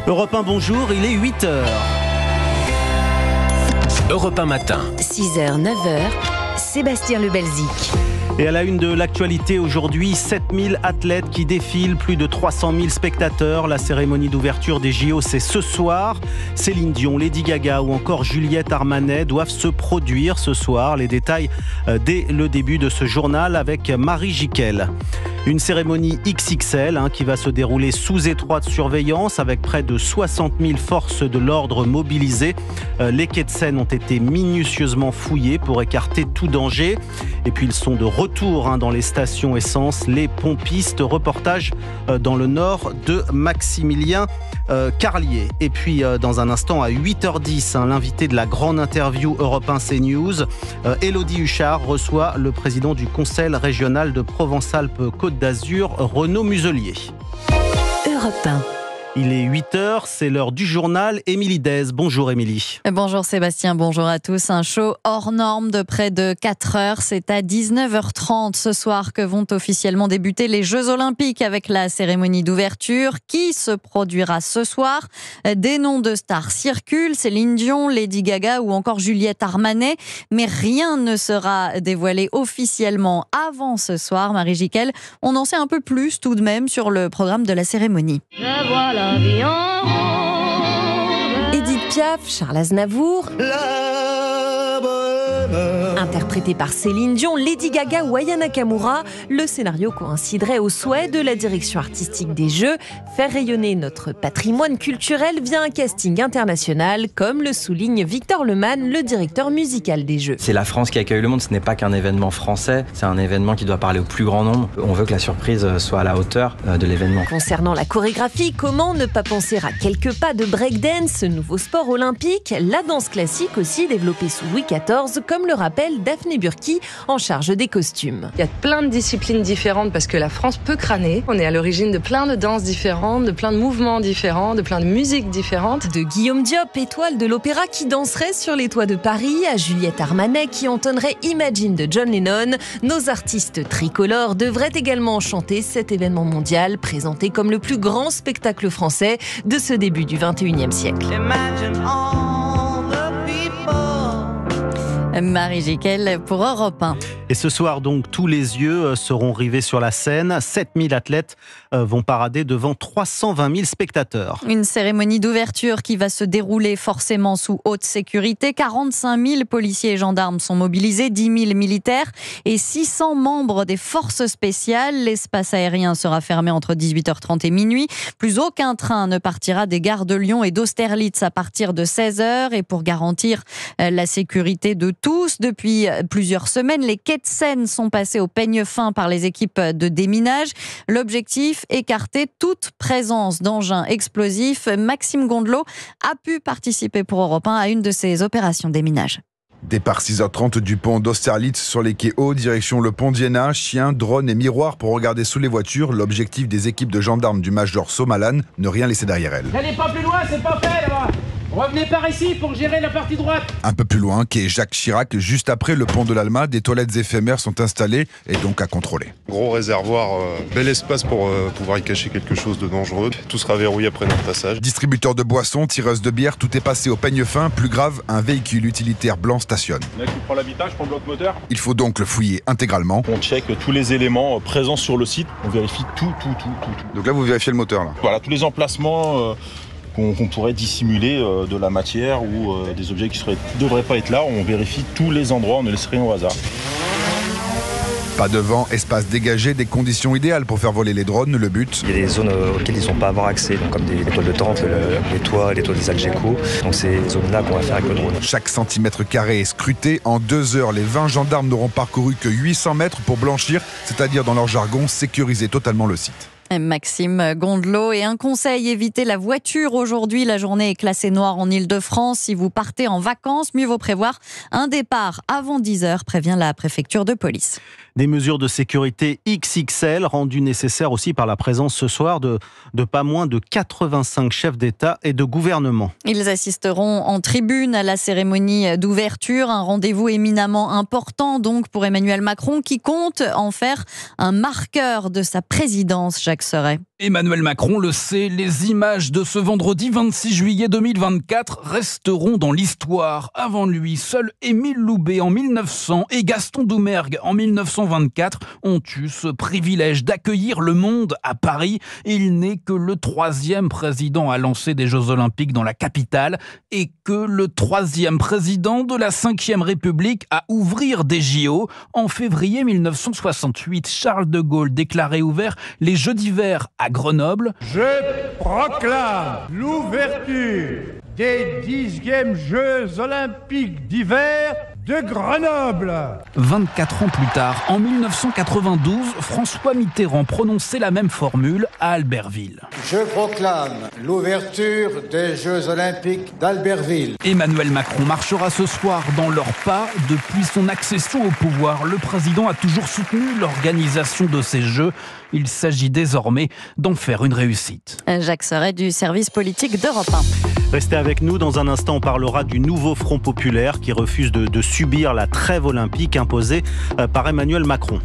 Europe 1, bonjour, il est 8h. Europe 1 matin. 6h, 9h, Sébastien Le Belzic. Et à la une de l'actualité aujourd'hui, 7000 athlètes qui défilent, plus de 300 000 spectateurs. La cérémonie d'ouverture des JO, c'est ce soir. Céline Dion, Lady Gaga ou encore Juliette Armanet doivent se produire ce soir. Les détails dès le début de ce journal avec Marie Jiquel. Une cérémonie XXL qui va se dérouler sous étroite surveillance avec près de 60 000 forces de l'ordre mobilisées. Les quais de Seine ont été minutieusement fouillés pour écarter tout danger. Et puis ils sont de retour dans les stations essence, les pompistes. Reportage dans le nord de Maximilien Carlier. Et puis dans un instant à 8h10, l'invité de la grande interview Europe 1 CNews, Élodie Huchard, reçoit le président du Conseil régional de Provence-Alpes-Côte d'Azur, Renaud Muselier. Europe 1. Il est 8h, c'est l'heure du journal. Émilie Dez, bonjour Émilie. Bonjour Sébastien, bonjour à tous. Un show hors norme de près de 4 heures. C'est à 19h30 ce soir que vont officiellement débuter les Jeux Olympiques avec la cérémonie d'ouverture qui se produira ce soir. Des noms de stars circulent, Céline Dion, Lady Gaga ou encore Juliette Armanet. Mais rien ne sera dévoilé officiellement avant ce soir. Marie Jiquel, on en sait un peu plus tout de même sur le programme de la cérémonie. Édith Piaf, Charles Aznavour, interprété par Céline Dion, Lady Gaga ou Aya Nakamura, le scénario coïnciderait au souhait de la direction artistique des Jeux, faire rayonner notre patrimoine culturel via un casting international, comme le souligne Victor Lemann, le directeur musical des Jeux. C'est la France qui accueille le monde, ce n'est pas qu'un événement français, c'est un événement qui doit parler au plus grand nombre. On veut que la surprise soit à la hauteur de l'événement. Concernant la chorégraphie, comment ne pas penser à quelques pas de breakdance, ce nouveau sport olympique, la danse classique aussi développée sous Louis XIV, comme le rappelle Daphné Burki, en charge des costumes. Il y a plein de disciplines différentes parce que la France peut crâner. On est à l'origine de plein de danses différentes, de plein de mouvements différents, de plein de musiques différentes. De Guillaume Diop, étoile de l'opéra qui danserait sur les toits de Paris, à Juliette Armanet qui entonnerait Imagine de John Lennon, nos artistes tricolores devraient également chanter cet événement mondial présenté comme le plus grand spectacle français de ce début du XXIe siècle. Marie Jiquel pour Europe 1. Et ce soir, donc, tous les yeux seront rivés sur la scène. 7000 athlètes vont parader devant 320 000 spectateurs. Une cérémonie d'ouverture qui va se dérouler forcément sous haute sécurité. 45 000 policiers et gendarmes sont mobilisés, 10 000 militaires et 600 membres des forces spéciales. L'espace aérien sera fermé entre 18h30 et minuit. Plus aucun train ne partira des gares de Lyon et d'Austerlitz à partir de 16h. Et pour garantir la sécurité de tous, depuis plusieurs semaines, les quais de Seine sont passés au peigne fin par les équipes de déminage. L'objectif, écarter toute présence d'engins explosifs. Maxime Gondelot a pu participer pour Europe 1 à une de ces opérations déminage. Départ 6h30 du pont d'Austerlitz sur les quais hauts, direction le pont d'Iéna, chiens, drones et miroirs pour regarder sous les voitures. L'objectif des équipes de gendarmes du Major Somalan, ne rien laisser derrière elles. N'allez pas plus loin, c'est pas fait là-bas. Revenez par ici pour gérer la partie droite. Un peu plus loin, quai Jacques Chirac, juste après le pont de l'Alma, des toilettes éphémères sont installées et donc à contrôler. Gros réservoir, bel espace pour pouvoir y cacher quelque chose de dangereux. Tout sera verrouillé après notre passage. Distributeur de boissons, tireuse de bière, tout est passé au peigne fin. Plus grave, un véhicule utilitaire blanc stationne. Le mec qui prend l'habitat, je prends le bloc moteur. Il faut donc le fouiller intégralement. On check tous les éléments présents sur le site. On vérifie tout. Donc là, vous vérifiez le moteur là. Voilà, tous les emplacements qu'on pourrait dissimuler de la matière ou des objets qui ne devraient pas être là. On vérifie tous les endroits, on ne laisse rien au hasard. Pas de vent, espace dégagé, des conditions idéales pour faire voler les drones. Le but, Il y a des zones auxquelles ils ne sont pas avoir accès, donc comme des toiles de tente, les toits des Algeco. Donc c'est ces zones-là qu'on va faire avec le drone. chaque centimètre carré est scruté. En 2 heures, les 20 gendarmes n'auront parcouru que 800 mètres pour blanchir, c'est-à-dire dans leur jargon, sécuriser totalement le site. Maxime Gondelot. Et un conseil, évitez la voiture aujourd'hui. La journée est classée noire en Ile-de-France. Si vous partez en vacances, mieux vaut prévoir un départ avant 10h, prévient la préfecture de police. Des mesures de sécurité XXL rendues nécessaires aussi par la présence ce soir de pas moins de 85 chefs d'État et de gouvernement. Ils assisteront en tribune à la cérémonie d'ouverture, un rendez-vous éminemment important donc pour Emmanuel Macron qui compte en faire un marqueur de sa présidence, Jacques Serret. Emmanuel Macron le sait, les images de ce vendredi 26 juillet 2024 resteront dans l'histoire. Avant lui, seuls Émile Loubet en 1900 et Gaston Doumergue en 1924 ont eu ce privilège d'accueillir le monde à Paris. Il n'est que le 3e président à lancer des Jeux Olympiques dans la capitale et que le 3e président de la 5e République à ouvrir des JO. En février 1968, Charles de Gaulle déclarait ouvert les Jeux d'hiver à Grenoble. Je proclame l'ouverture des 10e Jeux Olympiques d'hiver de Grenoble. 24 ans plus tard, en 1992, François Mitterrand prononçait la même formule à Albertville. Je proclame l'ouverture des Jeux Olympiques d'Albertville. Emmanuel Macron marchera ce soir dans leurs pas. Depuis son accession au pouvoir, le président a toujours soutenu l'organisation de ces Jeux. Il s'agit désormais d'en faire une réussite. Jacques Serret du service politique d'Europe 1. Restez avec nous. Dans un instant, on parlera du nouveau Front populaire qui refuse de subir la trêve olympique imposée par Emmanuel Macron.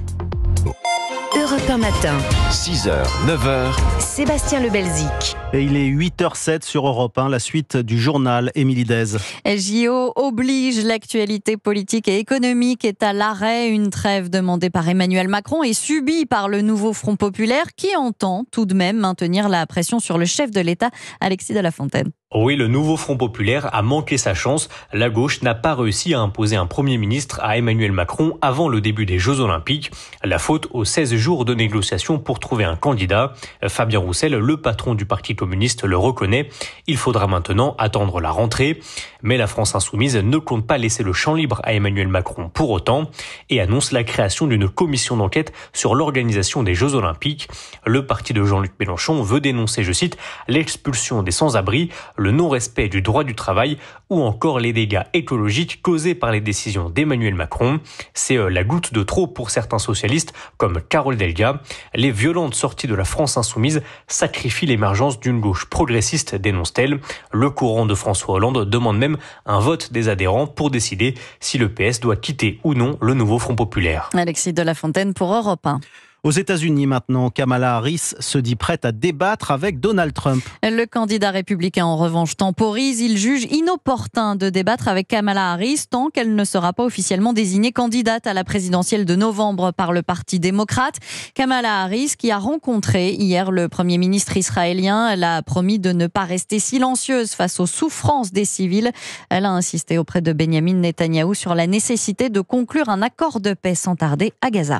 Europe 1 matin. 6h, 9h. Sébastien Lebelzik. Et il est 8h07 sur Europe 1, la suite du journal Émilie Dez. JO oblige, l'actualité politique et économique est à l'arrêt. Une trêve demandée par Emmanuel Macron et subie par le nouveau Front populaire qui entend tout de même maintenir la pression sur le chef de l'État, Alexis de la Fontaine. Oui, le nouveau Front populaire a manqué sa chance. La gauche n'a pas réussi à imposer un Premier ministre à Emmanuel Macron avant le début des Jeux Olympiques. La faute aux 16 jours de négociations pour trouver un candidat. Fabien Roussel, le patron du Parti communiste, le reconnaît. Il faudra maintenant attendre la rentrée. Mais la France insoumise ne compte pas laisser le champ libre à Emmanuel Macron pour autant et annonce la création d'une commission d'enquête sur l'organisation des Jeux Olympiques. Le parti de Jean-Luc Mélenchon veut dénoncer, je cite, l'expulsion des sans-abri, le non-respect du droit du travail ou encore les dégâts écologiques causés par les décisions d'Emmanuel Macron. C'est la goutte de trop pour certains socialistes comme Carole Delga. Les violentes sorties de la France insoumise sacrifient l'émergence d'une gauche progressiste, dénonce-t-elle. Le courant de François Hollande demande même un vote des adhérents pour décider si le PS doit quitter ou non le nouveau Front populaire. Alexis de la Fontaine pour Europe 1. Aux États-Unis maintenant, Kamala Harris se dit prête à débattre avec Donald Trump. Le candidat républicain en revanche temporise. Il juge inopportun de débattre avec Kamala Harris tant qu'elle ne sera pas officiellement désignée candidate à la présidentielle de novembre par le Parti démocrate. Kamala Harris, qui a rencontré hier le Premier ministre israélien, elle a promis de ne pas rester silencieuse face aux souffrances des civils. Elle a insisté auprès de Benyamin Netanyahou sur la nécessité de conclure un accord de paix sans tarder à Gaza.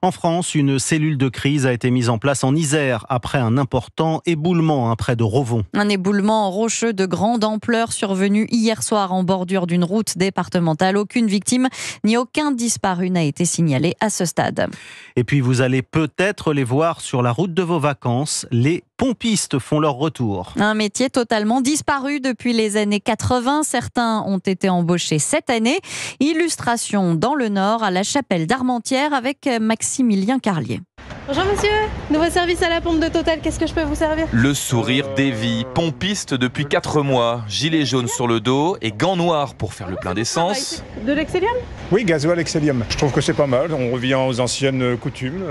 En France, une cellule de crise a été mise en place en Isère après un important éboulement près de Rovon. Un éboulement rocheux de grande ampleur survenu hier soir en bordure d'une route départementale. Aucune victime ni aucun disparu n'a été signalé à ce stade. Et puis vous allez peut-être les voir sur la route de vos vacances. Les pompistes font leur retour. Un métier totalement disparu depuis les années 80. Certains ont été embauchés cette année. Illustration dans le Nord à la chapelle d'Armentières avec Maximilien Carlier. Bonjour monsieur, nouveau service à la pompe de Total, qu'est-ce que je peux vous servir? Le sourire d'Evie, pompiste depuis 4 mois, gilet jaune sur le dos et gants noirs pour faire le plein d'essence. De l'Excellium? Oui, gasoil Excellium. Je trouve que c'est pas mal, on revient aux anciennes coutumes.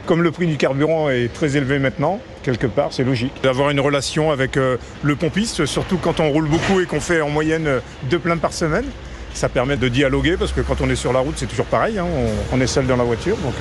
Comme le prix du carburant est très élevé maintenant, quelque part, c'est logique. D'avoir une relation avec le pompiste, surtout quand on roule beaucoup et qu'on fait en moyenne 2 pleins par semaine. Ça permet de dialoguer parce que quand on est sur la route, c'est toujours pareil. On est seul dans la voiture, donc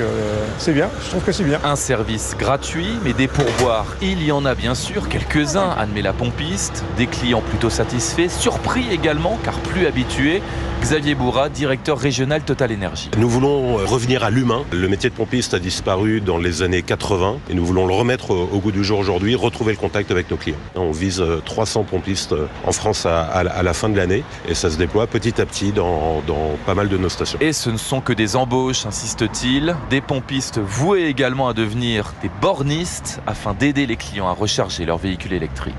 c'est bien. Je trouve que c'est bien. Un service gratuit, mais des pourboires, il y en a bien sûr quelques-uns, admet la pompiste. Des clients plutôt satisfaits, surpris également, car plus habitués. Xavier Bourra, directeur régional Total Énergie. Nous voulons revenir à l'humain. Le métier de pompiste a disparu dans les années 80 et nous voulons le remettre au goût du jour aujourd'hui, retrouver le contact avec nos clients. On vise 300 pompistes en France à la fin de l'année et ça se déploie petit à petit dans pas mal de nos stations. Et ce ne sont que des embauches, insiste-t-il. Des pompistes voués également à devenir des bornistes afin d'aider les clients à recharger leur véhicule électrique.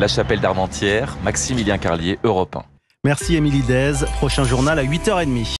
La chapelle d'Armentières, Maximilien Carlier, Europe 1. Merci Émilie Dez. Prochain journal à 8h30.